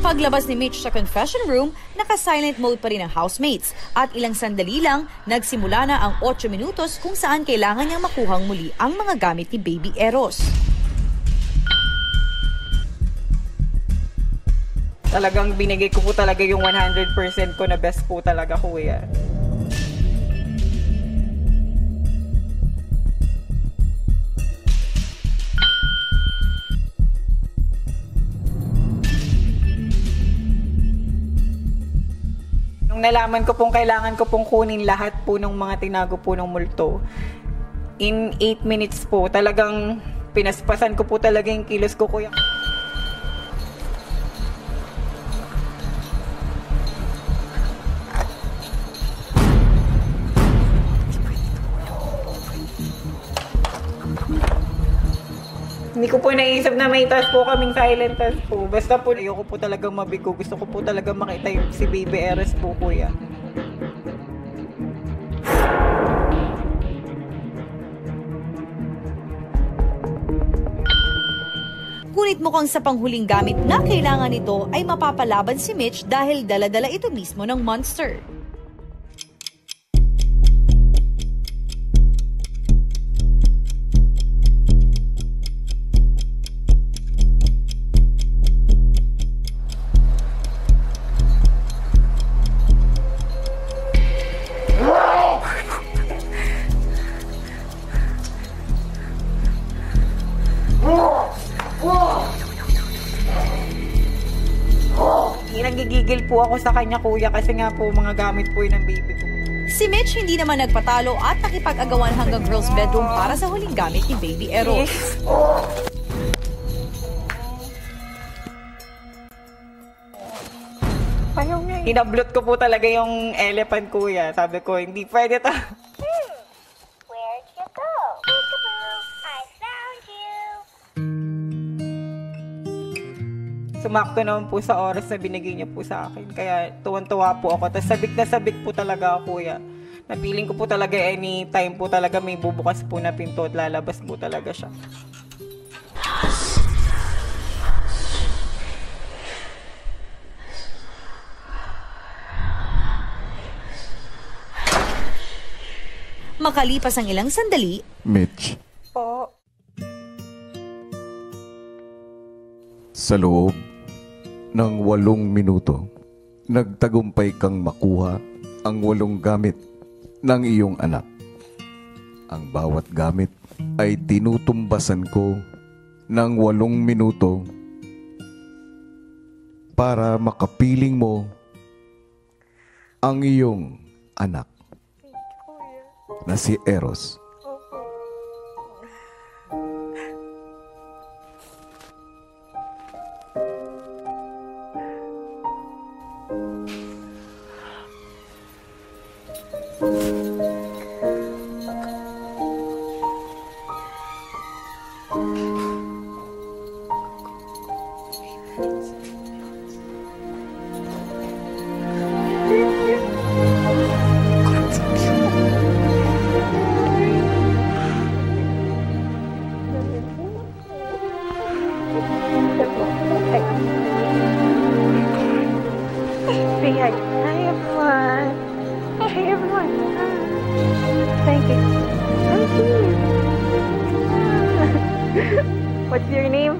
Paglabas ni Mitch sa confession room, naka-silent mode pa rin ang housemates at ilang sandali lang, nagsimula na ang 8 minutos kung saan kailangan niyang makuhang muli ang mga gamit ni Baby Eros. Talagang binigay ko po talaga yung 100% ko na best po talaga, kuya. Nung nalaman ko pong kailangan ko pong kunin lahat po ng mga tinago po ng multo, in 8 minutes po, talagang pinaspasan ko po talaga yung kilos ko, kuya. Hindi ko po naisip na may task po kaming silent task po. Basta po, ayoko po talagang mabigo. Gusto ko po talagang makita yung si Baby Eros po, kuya. Ngunit mukhang sa panghuling gamit na kailangan nito ay mapapalaban si Mitch dahil dala-dala ito mismo ng monster. Nagigigil po ako sa kanya, kuya, kasi nga po mga gamit po yun ng baby ko. Si Mitch hindi naman nagpatalo at nakipag-agawan hanggang girls' bedroom para sa huling gamit ni Baby Eros. Ayaw niya. Inablot ko po talaga yung elephant, kuya. Sabi ko, hindi pwede to. Where'd you go? Peekaboo, I found you. Sumakto naman po sa oras na binigay niya po sa akin. Kaya tuwan-tuwa po ako. Tapos sabik po talaga ako, kuya. Napiling ko po talaga anytime po talaga may bubukas po na pinto at lalabas po talaga siya. Makalipas ang ilang sandali, Mitch, Po. sa loob ng 8 minuto, nagtagumpay kang makuha ang 8 gamit ng iyong anak. Ang bawat gamit ay tinutumbasan ko ng 8 minuto para makapiling mo ang iyong anak na si Eros. Hi, everyone. Hey, everyone. Thank you. Thank you. What's your name?